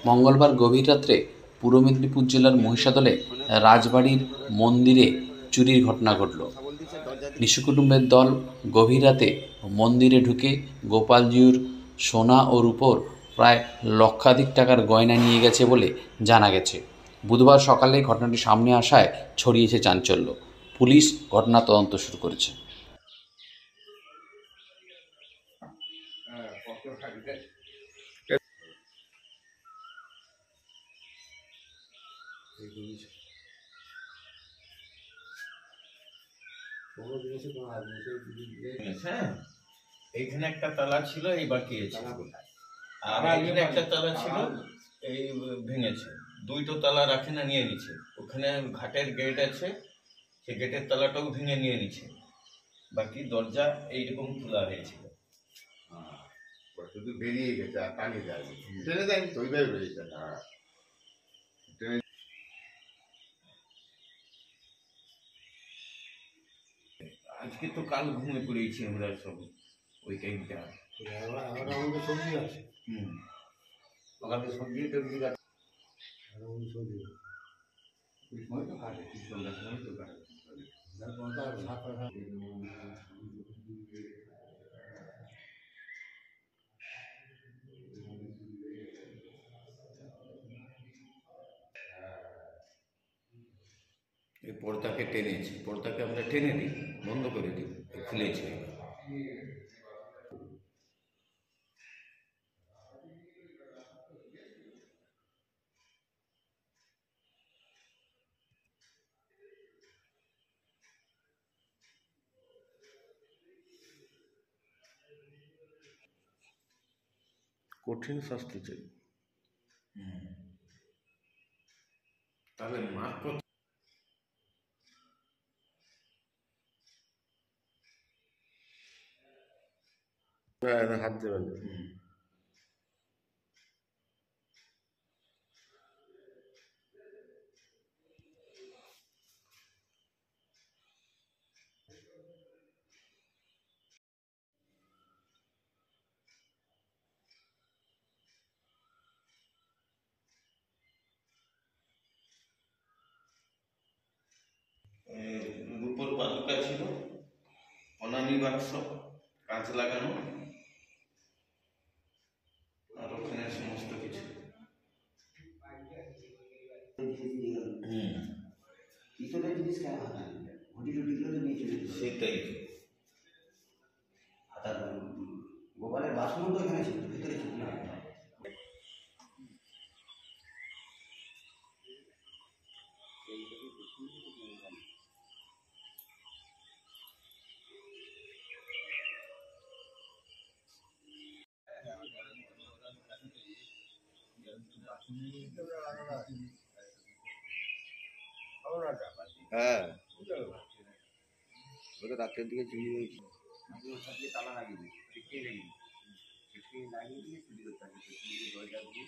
মঙ্গলবার গভীর রাত্রে পূর্ব মেদিনীপুর জেলার মহিষাদলে রাজবাড়ির মন্দিরে চুরির ঘটনা ঘটল। নিশু দল গভীর রাতে মন্দিরে ঢুকে গোপালজিউর সোনা ও রূপোর প্রায় লক্ষাধিক টাকার গয়না নিয়ে গেছে বলে জানা গেছে। বুধবার সকালে ঘটনাটি সামনে আসায় ছড়িয়েছে চাঞ্চল্য। পুলিশ ঘটনার তদন্ত শুরু করেছে। হ্যাঁ, এইখানে একটা তালা ছিল, এই বাঁকিয়েছে, আর এইখানে একটা তালা ছিল, এই ভেঙেছে। দুইটো তালা রাখে না, নিয়ে নিচ্ছে। ওখানে ঘাটের গেট আছে, সে গেটের তালাটাও ভেঙে নিয়ে নিচ্ছে। বাকি দরজা এইরকম খোলা হয়েছিল। শুধু বেরিয়ে গেছে আর টানিয়ে যায়, টেনে দেয়নি তো, ওইভাবে রয়েছে। আজকে তো কাল ঘুমিয়ে পড়েছি আমরা সব ওই টাইমটা। আমাদের সবজি আছে, ওখানে সবজি টবজি গাছ সবজি সময় তো কাটে, সন্ধ্যার সময় তো কাটে। এই পর্দাকে টেনেছি, পর্দাকে আমরা টেনে দিই, বন্ধ করে দিই, খুলেছি। কঠিন শাস্তি চাই। তাহলে মার কত? হাত দেবেন। রূপোর পাদুকা ছিল, অনামি বাক্স, কাঁচ লাগানো, আর ওখানে সমস্ত কিছু। সেটাই। গোপালের বাসন তো এখানে ছিল, ভিতরে ছিল না। হ্যাঁ, ওটা রাত্রের দিকে চুরি হয়েছে। তালা লাগিয়ে দিই, লাগিয়ে দিয়ে চুরি করতে হবে। দরজা দিয়ে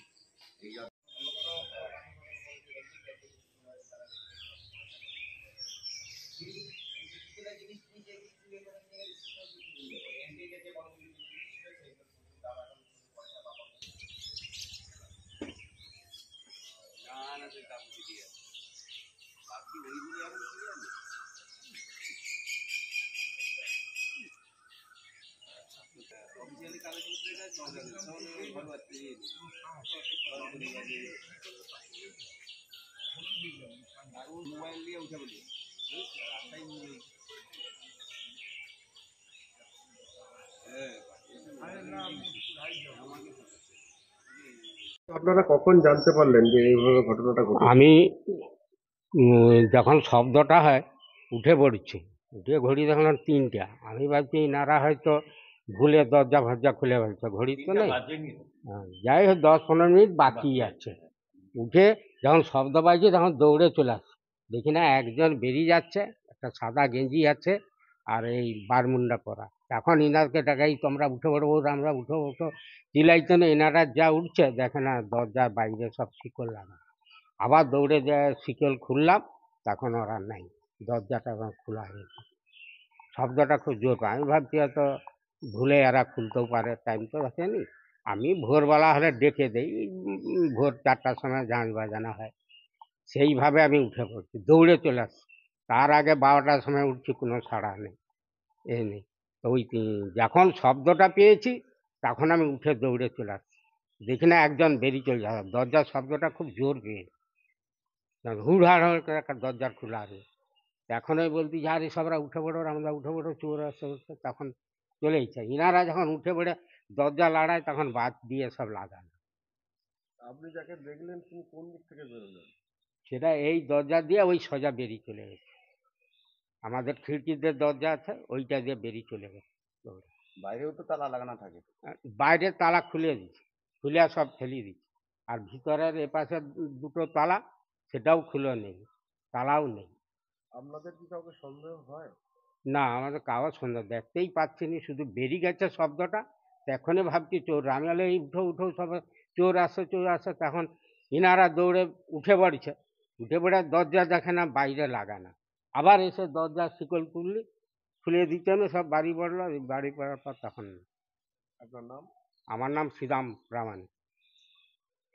এই মোবাইল দিয়ে উঠে বলি আপনারা কখন জানতে পারলেন যে এইভাবে ঘটনাটা ঘটে? আমি যখন শব্দটা হয় উঠে পড়ছি, উঠে ঘড়ি দেখলাম 3টা। আমি ভাবছি এনারা হয়তো ভুলে দরজা ফরজা খুলে ফেলছে, ঘড়ি তো নেই। যাই হোক 10-15 মিনিট বাকি আছে। উঠে যখন শব্দ পাইছি তখন দৌড়ে চলে আসছি, দেখি না একজন বেরিয়ে যাচ্ছে, একটা সাদা গেঞ্জি আছে আর এই বারমুন্ডা পরা। এখন ইনারকে ডাকাই, তোমরা উঠে পড়ো, আমরা উঠো উঠো চিলাইতো না। এনারা যা উঠছে দেখে না দরজার বাইরে সব শিকল লাগা। আবার দৌড়ে যায়, শিকল খুললাম, তখন ওরা নাই, দরজাটা এখন খোলা হয়েছে। শব্দটা খুব জোর। আমি ভাবছি হয়তো ভুলে এরা খুলতেও পারে, টাইম তো দেখেনি। আমি ভোরবেলা হলে ডেকে দেই, ভোর 4টার সময় ঝাঁঝ বাজানো হয়, সেইভাবে আমি উঠে পড়ছি, দৌড়ে চলে আসছি। তার আগে 12টার সময় উঠছি, কোনো সাড়া নেই, এ নেই। তো ওই যখন শব্দটা পেয়েছি তখন আমি উঠে দৌড়ে চলে আসছি, দেখি না একজন বেরিয়ে চলে যাবে, দরজার শব্দটা খুব জোর পেয়ে হুড়হাড় করে একটা দরজার খোলা আছে। এখন ওই বলছি যে আরে সবরা উঠে পড়ো, আমরা উঠে পড়ো, চোর আসছে বলছে। তখন চলেইছে, ইনারা যখন উঠে পড়ে দরজা লাড়ায় তখন বাদ দিয়ে সব লাগানো। আপনি যাকে দেখলেন তিনি কোন দিক থেকে বেরোলেন? সেটা এই দরজা দিয়ে ওই সোজা বেরিয়ে চলে গেছে, আমাদের খিড়কিতে দরজা আছে, ওইটা দিয়ে বেরিয়ে চলে গেছে। বাইরেও তো তালা লাগানো থাকে। বাইরে তালা খুলে দিচ্ছে, খুলে সব ফেলিয়ে দিচ্ছে, আর ভিতরের এপাশে দুটো তালা সেটাও খুলে নেই, তালাও নেই। আপনাদের কি কাউকে সন্দেহ হয়? না, আমাদের কাগজ সুন্দর দেখতেই পাচ্ছি না, শুধু বেরিয়ে গেছে শব্দটা, তখনই ভাবছি চোর। আমি বলে এই উঠো উঠো, সব চোর আসছে চোর আসছে। তখন ইনারা দৌড়ে উঠে পড়ছে, উঠে পড়ে দরজা দেখে না বাইরে লাগানো, আবার এসে দরজা শিকল তুললি খুলে দিচ্ছে না, সব বাড়ি পড়লো। বাড়ি পড়ার পর তখন আপনার নাম? আমার নাম শ্রীরাম প্রামাণিক।